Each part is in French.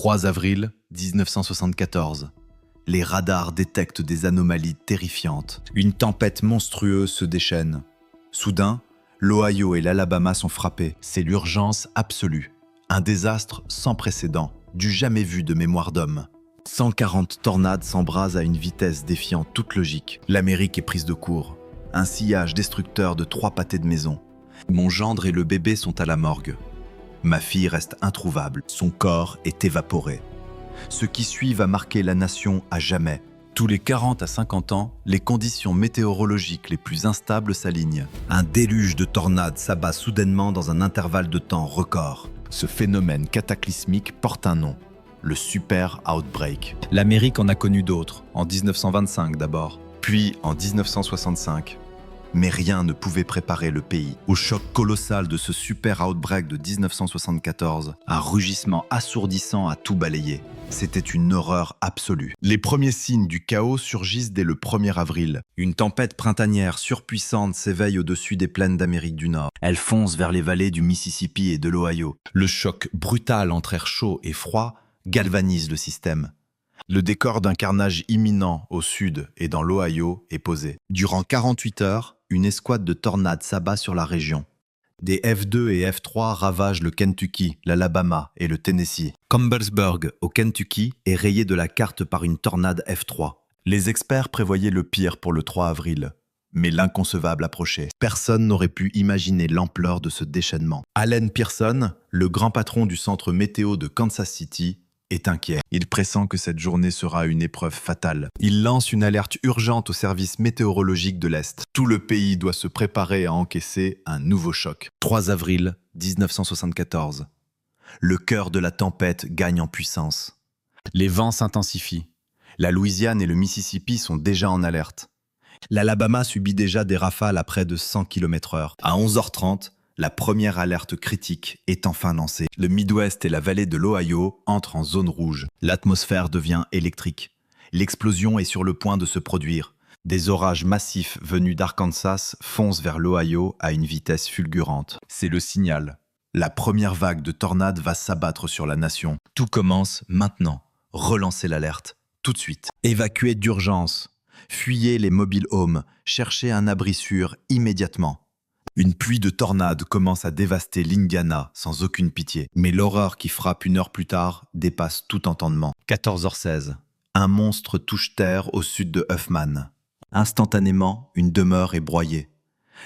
3 avril 1974. Les radars détectent des anomalies terrifiantes. Une tempête monstrueuse se déchaîne. Soudain, l'Ohio et l'Alabama sont frappés. C'est l'urgence absolue. Un désastre sans précédent, du jamais vu de mémoire d'homme. 140 tornades s'embrasent à une vitesse défiant toute logique. L'Amérique est prise de court. Un sillage destructeur de 3 pâtés de maison. Mon gendre et le bébé sont à la morgue. Ma fille reste introuvable. Son corps est évaporé. Ce qui suit va marquer la nation à jamais. Tous les 40 à 50 ans, les conditions météorologiques les plus instables s'alignent. Un déluge de tornades s'abat soudainement dans un intervalle de temps record. Ce phénomène cataclysmique porte un nom, le Super Outbreak. L'Amérique en a connu d'autres, en 1925 d'abord, puis en 1965. Mais rien ne pouvait préparer le pays au choc colossal de ce Super Outbreak de 1974. Un rugissement assourdissant a tout balayé. C'était une horreur absolue. Les premiers signes du chaos surgissent dès le 1er avril. Une tempête printanière surpuissante s'éveille au-dessus des plaines d'Amérique du Nord. Elle fonce vers les vallées du Mississippi et de l'Ohio. Le choc brutal entre air chaud et froid galvanise le système. Le décor d'un carnage imminent au sud et dans l'Ohio est posé. Durant 48 heures, une escouade de tornades s'abat sur la région. Des F2 et F3 ravagent le Kentucky, l'Alabama et le Tennessee. Campbellsburg, au Kentucky, est rayé de la carte par une tornade F3. Les experts prévoyaient le pire pour le 3 avril. Mais l'inconcevable approchait. Personne n'aurait pu imaginer l'ampleur de ce déchaînement. Allen Pearson, le grand patron du centre météo de Kansas City, est inquiet. Il pressent que cette journée sera une épreuve fatale. Il lance une alerte urgente au service météorologique de l'Est. Tout le pays doit se préparer à encaisser un nouveau choc. 3 avril 1974. Le cœur de la tempête gagne en puissance. Les vents s'intensifient. La Louisiane et le Mississippi sont déjà en alerte. L'Alabama subit déjà des rafales à près de 100 km/h. À 11h30, la première alerte critique est enfin lancée. Le Midwest et la vallée de l'Ohio entrent en zone rouge. L'atmosphère devient électrique. L'explosion est sur le point de se produire. Des orages massifs venus d'Arkansas foncent vers l'Ohio à une vitesse fulgurante. C'est le signal. La première vague de tornades va s'abattre sur la nation. Tout commence maintenant. Relancez l'alerte, tout de suite. Évacuez d'urgence. Fuyez les mobile homes. Cherchez un abri sûr immédiatement. Une pluie de tornades commence à dévaster l'Indiana sans aucune pitié. Mais l'horreur qui frappe une heure plus tard dépasse tout entendement. 14h16. Un monstre touche terre au sud de Huffman. Instantanément, une demeure est broyée.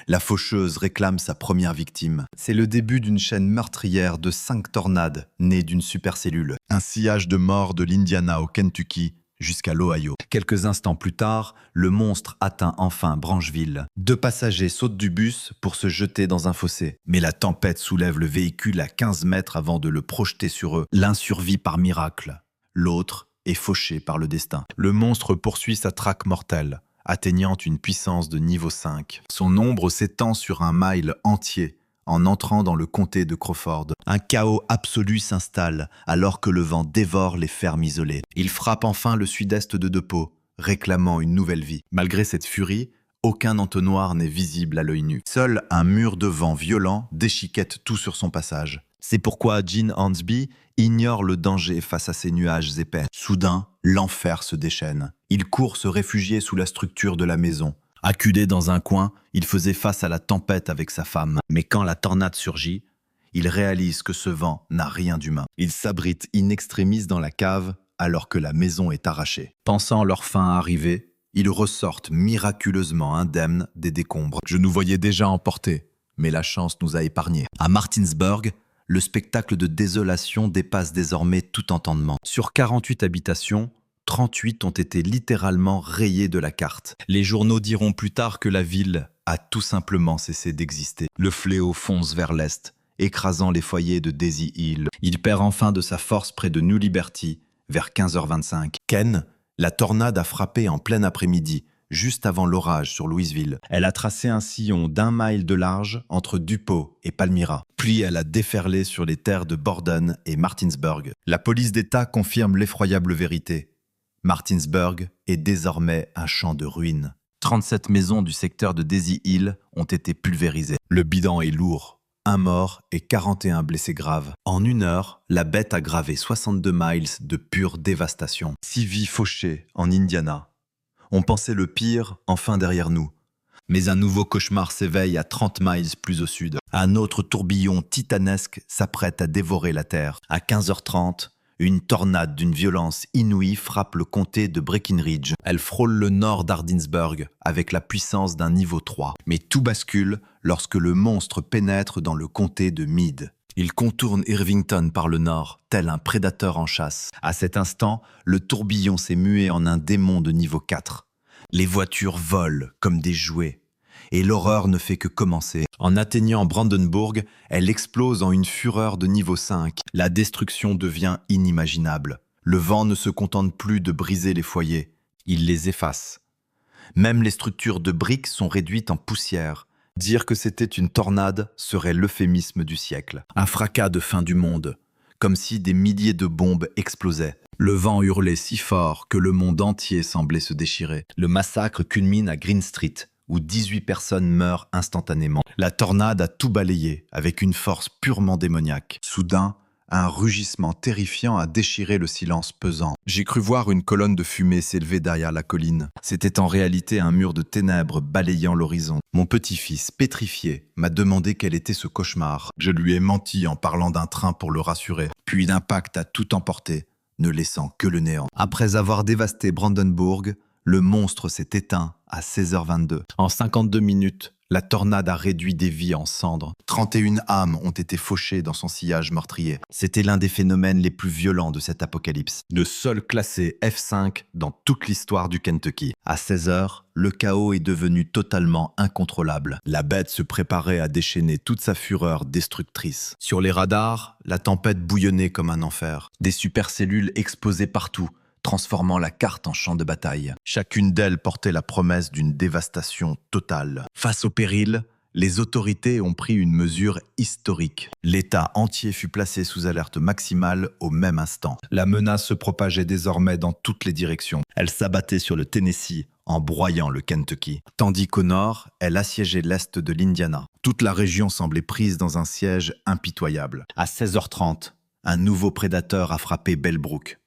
La faucheuse réclame sa première victime. C'est le début d'une chaîne meurtrière de 5 tornades nées d'une supercellule. Un sillage de morts de l'Indiana au Kentucky jusqu'à l'Ohio. Quelques instants plus tard, le monstre atteint enfin Branchville. 2 passagers sautent du bus pour se jeter dans un fossé. Mais la tempête soulève le véhicule à 15 mètres avant de le projeter sur eux. L'un survit par miracle. L'autre est fauché par le destin. Le monstre poursuit sa traque mortelle, atteignant une puissance de niveau 5. Son ombre s'étend sur un mile entier, en entrant dans le comté de Crawford. Un chaos absolu s'installe alors que le vent dévore les fermes isolées. Il frappe enfin le sud-est de DePaul, réclamant une nouvelle vie. Malgré cette furie, aucun entonnoir n'est visible à l'œil nu. Seul un mur de vent violent déchiquette tout sur son passage. C'est pourquoi Gene Hansby ignore le danger face à ces nuages épais. Soudain, l'enfer se déchaîne. Il court se réfugier sous la structure de la maison. Acculé dans un coin, il faisait face à la tempête avec sa femme. Mais quand la tornade surgit, il réalise que ce vent n'a rien d'humain. Il s'abrite in extremis dans la cave alors que la maison est arrachée. Pensant leur fin arriver, ils ressortent miraculeusement indemnes des décombres. Je nous voyais déjà emportés, mais la chance nous a épargnés. À Martinsburg, le spectacle de désolation dépasse désormais tout entendement. Sur 48 habitations, 38 ont été littéralement rayées de la carte. Les journaux diront plus tard que la ville a tout simplement cessé d'exister. Le fléau fonce vers l'est, écrasant les foyers de Daisy Hill. Il perd enfin de sa force près de New Liberty, vers 15h25. Ken, la tornade a frappé en plein après-midi, juste avant l'orage sur Louisville. Elle a tracé un sillon d'1 mile de large entre Dupont et Palmyra. Puis elle a déferlé sur les terres de Borden et Martinsburg. La police d'État confirme l'effroyable vérité. Martinsburg est désormais un champ de ruines. 37 maisons du secteur de Daisy Hill ont été pulvérisées. Le bilan est lourd. 1 mort et 41 blessés graves. En 1 heure, la bête a gravé 62 miles de pure dévastation. 6 vies fauchées en Indiana. On pensait le pire enfin derrière nous. Mais un nouveau cauchemar s'éveille à 30 miles plus au sud. Un autre tourbillon titanesque s'apprête à dévorer la terre. À 15h30, une tornade d'une violence inouïe frappe le comté de Breckinridge. Elle frôle le nord d'Hardinsburg avec la puissance d'un niveau 3. Mais tout bascule lorsque le monstre pénètre dans le comté de Meade. Il contourne Irvington par le nord, tel un prédateur en chasse. À cet instant, le tourbillon s'est mué en un démon de niveau 4. Les voitures volent comme des jouets. Et l'horreur ne fait que commencer. En atteignant Brandenburg, elle explose en une fureur de niveau 5. La destruction devient inimaginable. Le vent ne se contente plus de briser les foyers. Il les efface. Même les structures de briques sont réduites en poussière. Dire que c'était une tornade serait l'euphémisme du siècle. Un fracas de fin du monde, comme si des milliers de bombes explosaient. Le vent hurlait si fort que le monde entier semblait se déchirer. Le massacre culmine à Green Street, où 18 personnes meurent instantanément. La tornade a tout balayé, avec une force purement démoniaque. Soudain, un rugissement terrifiant a déchiré le silence pesant. J'ai cru voir une colonne de fumée s'élever derrière la colline. C'était en réalité un mur de ténèbres balayant l'horizon. Mon petit-fils, pétrifié, m'a demandé quel était ce cauchemar. Je lui ai menti en parlant d'un train pour le rassurer. Puis l'impact a tout emporté, ne laissant que le néant. Après avoir dévasté Brandenburg, le monstre s'est éteint à 16h22. En 52 minutes, la tornade a réduit des vies en cendres. 31 âmes ont été fauchées dans son sillage meurtrier. C'était l'un des phénomènes les plus violents de cet apocalypse. Le seul classé F5 dans toute l'histoire du Kentucky. À 16h, le chaos est devenu totalement incontrôlable. La bête se préparait à déchaîner toute sa fureur destructrice. Sur les radars, la tempête bouillonnait comme un enfer. Des supercellules exposées partout, transformant la carte en champ de bataille. Chacune d'elles portait la promesse d'une dévastation totale. Face au péril, les autorités ont pris une mesure historique. L'État entier fut placé sous alerte maximale au même instant. La menace se propageait désormais dans toutes les directions. Elle s'abattait sur le Tennessee, en broyant le Kentucky. Tandis qu'au nord, elle assiégeait l'est de l'Indiana. Toute la région semblait prise dans un siège impitoyable. À 16h30, un nouveau prédateur a frappé Bellbrook.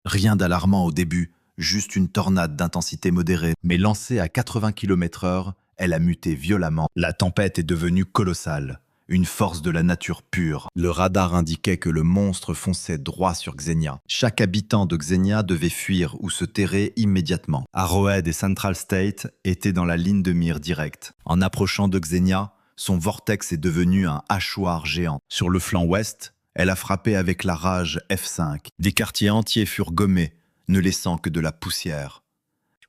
Rien d'alarmant au début, juste une tornade d'intensité modérée, mais lancée à 80 km/h, elle a muté violemment. La tempête est devenue colossale, une force de la nature pure. Le radar indiquait que le monstre fonçait droit sur Xenia. Chaque habitant de Xenia devait fuir ou se terrer immédiatement. Arrowhead et Central State étaient dans la ligne de mire directe. En approchant de Xenia, son vortex est devenu un hachoir géant. Sur le flanc ouest, elle a frappé avec la rage F5. Des quartiers entiers furent gommés, ne laissant que de la poussière.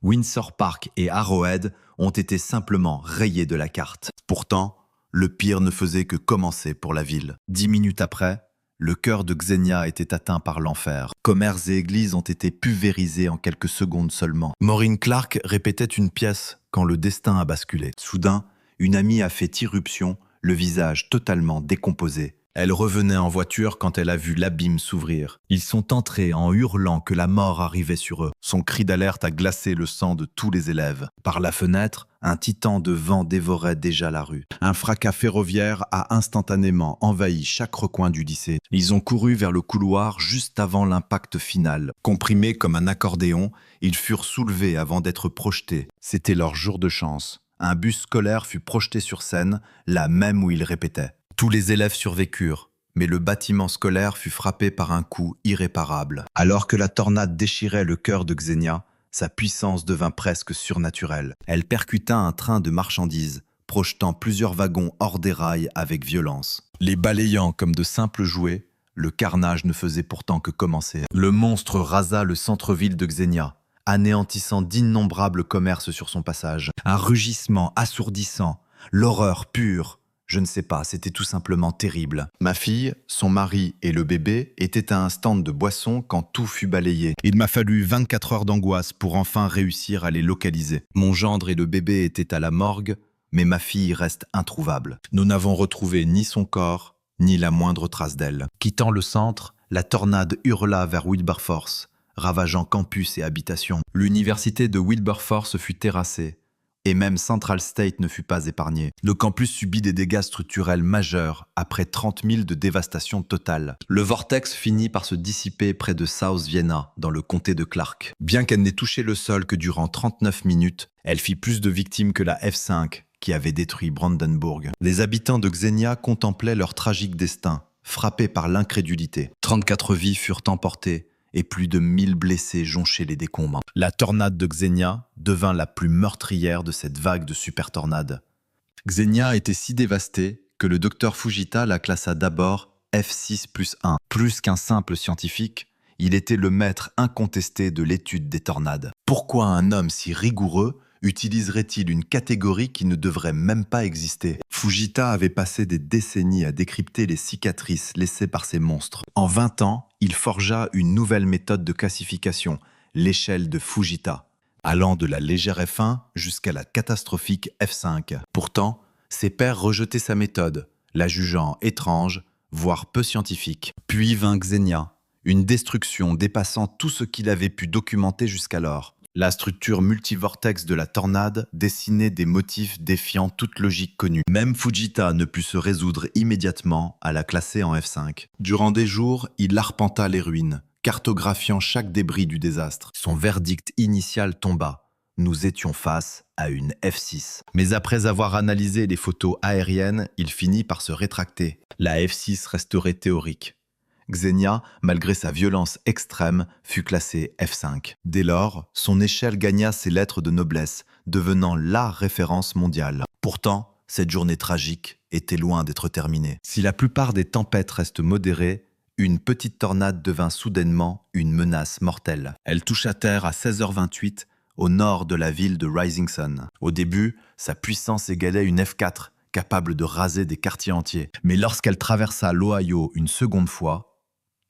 Windsor Park et Arrowhead ont été simplement rayés de la carte. Pourtant, le pire ne faisait que commencer pour la ville. 10 minutes après, le cœur de Xenia était atteint par l'enfer. Commerces et églises ont été pulvérisés en quelques secondes seulement. Maureen Clark répétait une pièce quand le destin a basculé. Soudain, une amie a fait irruption, le visage totalement décomposé. Elle revenait en voiture quand elle a vu l'abîme s'ouvrir. Ils sont entrés en hurlant que la mort arrivait sur eux. Son cri d'alerte a glacé le sang de tous les élèves. Par la fenêtre, un titan de vent dévorait déjà la rue. Un fracas ferroviaire a instantanément envahi chaque recoin du lycée. Ils ont couru vers le couloir juste avant l'impact final. Comprimés comme un accordéon, ils furent soulevés avant d'être projetés. C'était leur jour de chance. Un bus scolaire fut projeté sur scène, là même où ils répétaient. Tous les élèves survécurent, mais le bâtiment scolaire fut frappé par un coup irréparable. Alors que la tornade déchirait le cœur de Xenia, sa puissance devint presque surnaturelle. Elle percuta un train de marchandises, projetant plusieurs wagons hors des rails avec violence. Les balayant comme de simples jouets, le carnage ne faisait pourtant que commencer. Le monstre rasa le centre-ville de Xenia, anéantissant d'innombrables commerces sur son passage. Un rugissement assourdissant, l'horreur pure. Je ne sais pas, c'était tout simplement terrible. Ma fille, son mari et le bébé étaient à un stand de boissons quand tout fut balayé. Il m'a fallu 24 heures d'angoisse pour enfin réussir à les localiser. Mon gendre et le bébé étaient à la morgue, mais ma fille reste introuvable. Nous n'avons retrouvé ni son corps, ni la moindre trace d'elle. Quittant le centre, la tornade hurla vers Wilberforce, ravageant campus et habitations. L'université de Wilberforce fut terrassée. Et même Central State ne fut pas épargné. Le campus subit des dégâts structurels majeurs après 30 000 de dévastation totale. Le vortex finit par se dissiper près de South Vienna, dans le comté de Clark. Bien qu'elle n'ait touché le sol que durant 39 minutes, elle fit plus de victimes que la F5 qui avait détruit Brandenburg. Les habitants de Xenia contemplaient leur tragique destin, frappés par l'incrédulité. 34 vies furent emportées et plus de 1000 blessés jonchaient les décombres. La tornade de Xenia devint la plus meurtrière de cette vague de super tornades. Xenia était si dévastée que le docteur Fujita la classa d'abord F6+1. Plus qu'un simple scientifique, il était le maître incontesté de l'étude des tornades. Pourquoi un homme si rigoureux utiliserait-il une catégorie qui ne devrait même pas exister? Fujita avait passé des décennies à décrypter les cicatrices laissées par ces monstres. En 20 ans, il forgea une nouvelle méthode de classification, l'échelle de Fujita, allant de la légère F1 jusqu'à la catastrophique F5. Pourtant, ses pairs rejetaient sa méthode, la jugeant étrange, voire peu scientifique. Puis vint Xenia, une destruction dépassant tout ce qu'il avait pu documenter jusqu'alors. La structure multivortex de la tornade dessinait des motifs défiant toute logique connue. Même Fujita ne put se résoudre immédiatement à la classer en F5. Durant des jours, il arpenta les ruines, cartographiant chaque débris du désastre. Son verdict initial tomba. Nous étions face à une F6. Mais après avoir analysé les photos aériennes, il finit par se rétracter. La F6 resterait théorique. Xenia, malgré sa violence extrême, fut classée F5. Dès lors, son échelle gagna ses lettres de noblesse, devenant la référence mondiale. Pourtant, cette journée tragique était loin d'être terminée. Si la plupart des tempêtes restent modérées, une petite tornade devint soudainement une menace mortelle. Elle toucha terre à 16h28 au nord de la ville de Rising Sun. Au début, sa puissance égalait une F4, capable de raser des quartiers entiers. Mais lorsqu'elle traversa l'Ohio une seconde fois,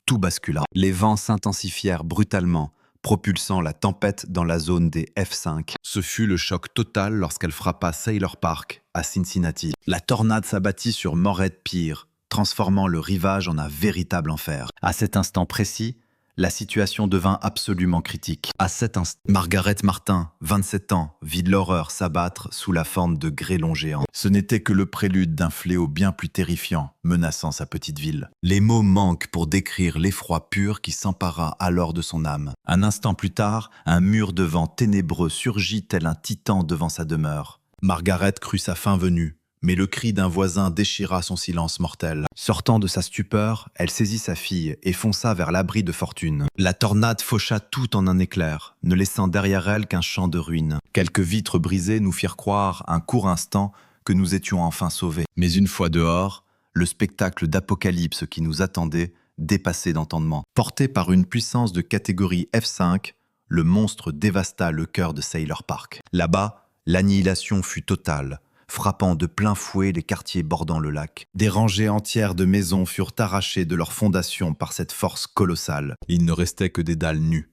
tout bascula. Les vents s'intensifièrent brutalement, propulsant la tempête dans la zone des F5. Ce fut le choc total lorsqu'elle frappa Sailor Park, à Cincinnati. La tornade s'abattit sur Morehead Pier, transformant le rivage en un véritable enfer. À cet instant précis, la situation devint absolument critique. À cet instant, Margaret Martin, 27 ans, vit l'horreur s'abattre sous la forme de grêlons géants. Ce n'était que le prélude d'un fléau bien plus terrifiant, menaçant sa petite ville. Les mots manquent pour décrire l'effroi pur qui s'empara alors de son âme. Un instant plus tard, un mur de vent ténébreux surgit tel un titan devant sa demeure. Margaret crut sa fin venue. Mais le cri d'un voisin déchira son silence mortel. Sortant de sa stupeur, elle saisit sa fille et fonça vers l'abri de fortune. La tornade faucha tout en un éclair, ne laissant derrière elle qu'un champ de ruines. Quelques vitres brisées nous firent croire un court instant que nous étions enfin sauvés. Mais une fois dehors, le spectacle d'apocalypse qui nous attendait dépassait d'entendement. Porté par une puissance de catégorie F5, le monstre dévasta le cœur de Sailor Park. Là-bas, l'annihilation fut totale, frappant de plein fouet les quartiers bordant le lac. Des rangées entières de maisons furent arrachées de leurs fondations par cette force colossale. Il ne restait que des dalles nues.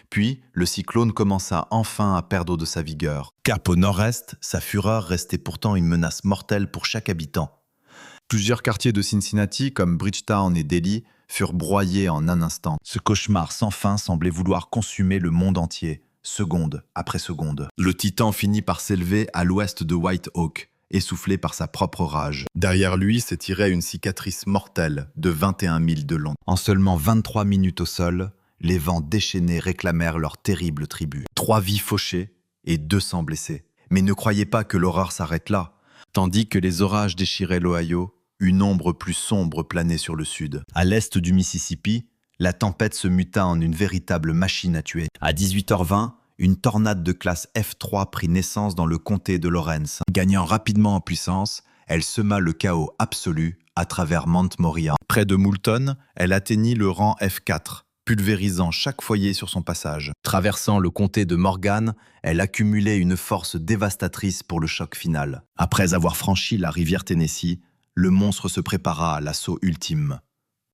Puis, le cyclone commença enfin à perdre de sa vigueur. Cap au nord-est, sa fureur restait pourtant une menace mortelle pour chaque habitant. Plusieurs quartiers de Cincinnati, comme Bridgetown et Delhi, furent broyés en un instant. Ce cauchemar sans fin semblait vouloir consumer le monde entier, seconde après seconde. Le titan finit par s'élever à l'ouest de White Oak, essoufflé par sa propre rage. Derrière lui s'étirait une cicatrice mortelle de 21 000 de long. En seulement 23 minutes au sol, les vents déchaînés réclamèrent leur terrible tribut. 3 vies fauchées et 200 blessés. Mais ne croyez pas que l'horreur s'arrête là. Tandis que les orages déchiraient l'Ohio, une ombre plus sombre planait sur le sud. À l'est du Mississippi, la tempête se muta en une véritable machine à tuer. À 18h20, une tornade de classe F3 prit naissance dans le comté de Lawrence. Gagnant rapidement en puissance, elle sema le chaos absolu à travers Mount Moriah. Près de Moulton, elle atteignit le rang F4, pulvérisant chaque foyer sur son passage. Traversant le comté de Morgan, elle accumulait une force dévastatrice pour le choc final. Après avoir franchi la rivière Tennessee, le monstre se prépara à l'assaut ultime.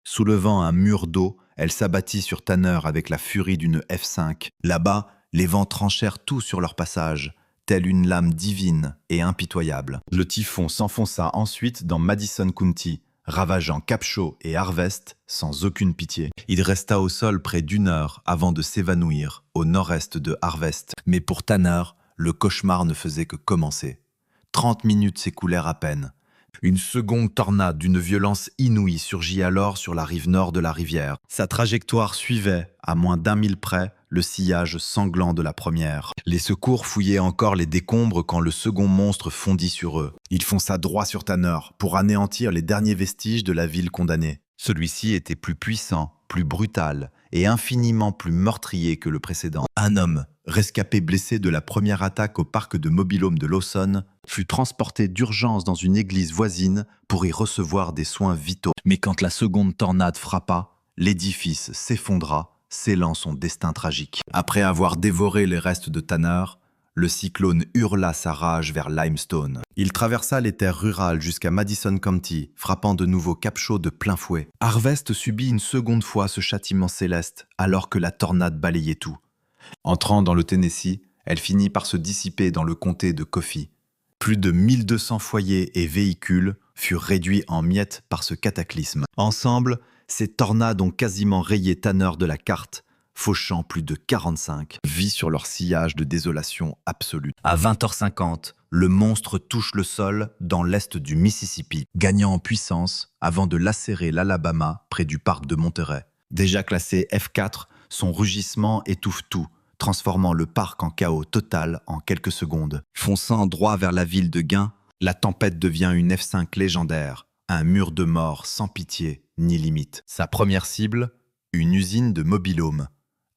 Soulevant un mur d'eau, elle s'abattit sur Tanner avec la furie d'une F5. Là-bas, les vents tranchèrent tout sur leur passage, telle une lame divine et impitoyable. Le typhon s'enfonça ensuite dans Madison County, ravageant Capshaw et Harvest sans aucune pitié. Il resta au sol près d'1 heure avant de s'évanouir au nord-est de Harvest. Mais pour Tanner, Le cauchemar ne faisait que commencer. 30 minutes s'écoulèrent à peine. Une seconde tornade d'une violence inouïe surgit alors sur la rive nord de la rivière. Sa trajectoire suivait, à moins d'1 mille près, le sillage sanglant de la première. Les secours fouillaient encore les décombres quand le second monstre fondit sur eux. Il fonça droit sur Tanner pour anéantir les derniers vestiges de la ville condamnée. Celui-ci était plus puissant, plus brutal et infiniment plus meurtrier que le précédent. Un homme, rescapé blessé de la première attaque au parc de mobil-home de Lawson, fut transporté d'urgence dans une église voisine pour y recevoir des soins vitaux. Mais quand la seconde tornade frappa, l'édifice s'effondra, scellant son destin tragique. Après avoir dévoré les restes de Tanner, le cyclone hurla sa rage vers Limestone. Il traversa les terres rurales jusqu'à Madison County, frappant de nouveau Capshaw de plein fouet. Harvest subit une seconde fois ce châtiment céleste, alors que la tornade balayait tout. Entrant dans le Tennessee, elle finit par se dissiper dans le comté de Coffee. Plus de 1200 foyers et véhicules furent réduits en miettes par ce cataclysme. Ensemble, ces tornades ont quasiment rayé Tanner de la carte, fauchant plus de 45 vies sur leur sillage de désolation absolue. À 20h50, le monstre touche le sol dans l'est du Mississippi, gagnant en puissance avant de lacérer l'Alabama près du parc de Monterey. Déjà classé F4, son rugissement étouffe tout, transformant le parc en chaos total en quelques secondes. Fonçant droit vers la ville de Gain, la tempête devient une F5 légendaire, un mur de mort sans pitié ni limite. Sa première cible, une usine de mobil-home.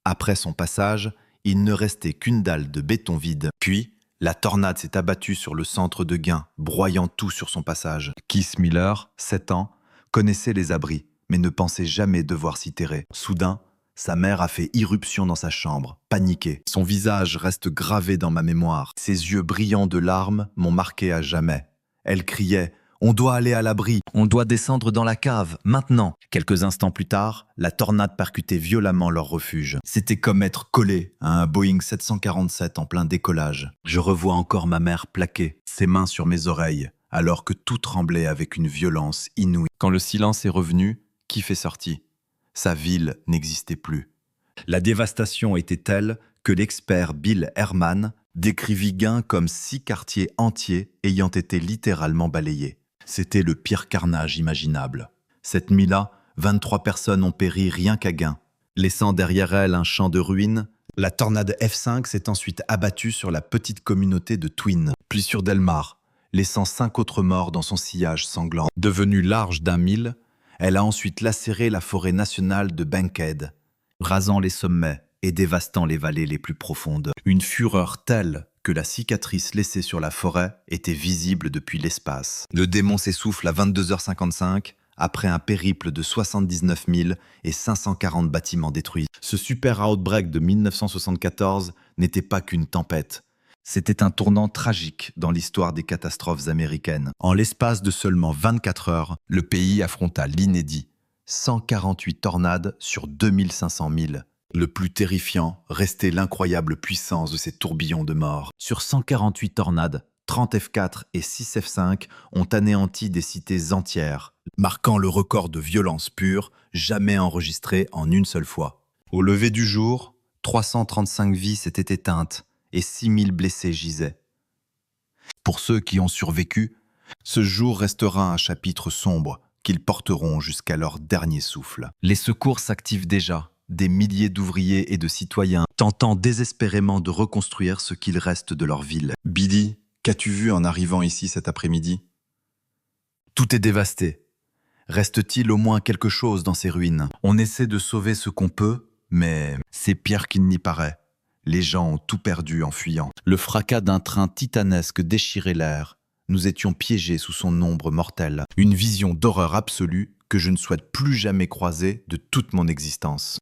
Après son passage, il ne restait qu'une dalle de béton vide. Puis, la tornade s'est abattue sur le centre de Gain, broyant tout sur son passage. Keith Miller, 7 ans, connaissait les abris, mais ne pensait jamais devoir s'y terrer. Soudain, sa mère a fait irruption dans sa chambre, paniquée. Son visage reste gravé dans ma mémoire. Ses yeux brillants de larmes m'ont marqué à jamais. Elle criait « On doit aller à l'abri, on doit descendre dans la cave, maintenant !» Quelques instants plus tard, la tornade percutait violemment leur refuge. C'était comme être collé à un Boeing 747 en plein décollage. Je revois encore ma mère plaquée, ses mains sur mes oreilles, alors que tout tremblait avec une violence inouïe. Quand le silence est revenu, Keith est sorti. Sa ville n'existait plus. La dévastation était telle que l'expert Bill Herman décrivit Gain comme 6 quartiers entiers ayant été littéralement balayés. C'était le pire carnage imaginable. Cette nuit-là, 23 personnes ont péri rien qu'à Gain. Laissant derrière elle un champ de ruines, la tornade F5 s'est ensuite abattue sur la petite communauté de Twin, puis sur Delmar, laissant 5 autres morts dans son sillage sanglant. Devenue large d'1 mille, elle a ensuite lacéré la forêt nationale de Bankhead, rasant les sommets et dévastant les vallées les plus profondes. Une fureur telle que la cicatrice laissée sur la forêt était visible depuis l'espace. Le démon s'essouffle à 22h55 après un périple de 79 540 bâtiments détruits. Ce super outbreak de 1974 n'était pas qu'une tempête. C'était un tournant tragique dans l'histoire des catastrophes américaines. En l'espace de seulement 24 heures, le pays affronta l'inédit. 148 tornades sur 2500 milles. Le plus terrifiant restait l'incroyable puissance de ces tourbillons de mort. Sur 148 tornades, 30 F4 et 6 F5 ont anéanti des cités entières, marquant le record de violence pure jamais enregistré en une seule fois. Au lever du jour, 335 vies s'étaient éteintes et 6000 blessés gisaient. Pour ceux qui ont survécu, ce jour restera un chapitre sombre qu'ils porteront jusqu'à leur dernier souffle. Les secours s'activent déjà. Des milliers d'ouvriers et de citoyens tentant désespérément de reconstruire ce qu'il reste de leur ville. Billy, qu'as-tu vu en arrivant ici cet après-midi? Tout est dévasté. Reste-t-il au moins quelque chose dans ces ruines? On essaie de sauver ce qu'on peut, mais c'est pire qu'il n'y paraît. Les gens ont tout perdu en fuyant. Le fracas d'un train titanesque déchirait l'air. Nous étions piégés sous son ombre mortelle. Une vision d'horreur absolue que je ne souhaite plus jamais croiser de toute mon existence.